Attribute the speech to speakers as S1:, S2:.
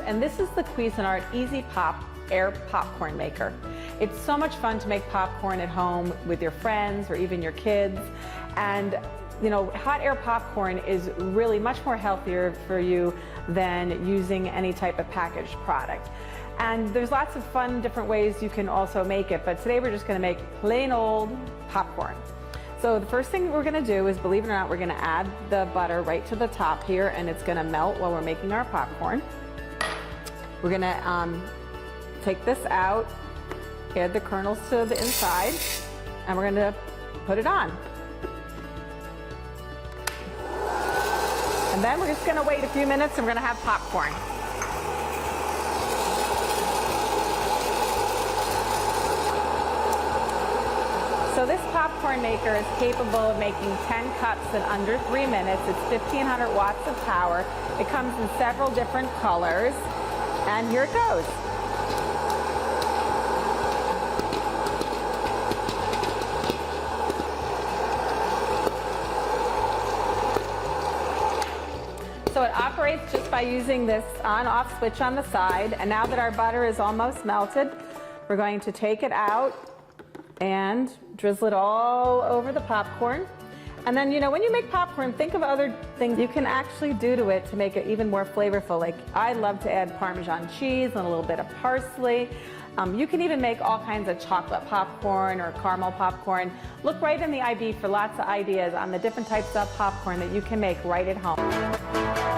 S1: and this is the Cuisinart Easy Pop Air Popcorn Maker. It's so much fun to make popcorn at home with your friends or even your kids. And you know, hot air popcorn is really much more healthier for you than using any type of packaged product. And there's lots of fun different ways you can also make it, but today we're just gonna make plain old popcorn. So the first thing we're gonna do is, believe it or not, we're gonna add the butter right to the top here, and it's gonna melt while we're making our popcorn. We're gonna take this out, add the kernels to the inside, and we're gonna put it on. And then we're just gonna wait a few minutes and we're gonna have popcorn. So this popcorn maker is capable of making 10 cups in under 3 minutes. It's 1,500 watts of power. It comes in several different colors. And here it goes. So it operates just by using this on-off switch on the side. And now that our butter is almost melted, we're going to take it out and drizzle it all over the popcorn. And then, you know, when you make popcorn, think of other things you can actually do to it to make it even more flavorful. Like, I love to add Parmesan cheese and a little bit of parsley. You can even make all kinds of chocolate popcorn or caramel popcorn. Look right in the IB for lots of ideas on the different types of popcorn that you can make right at home.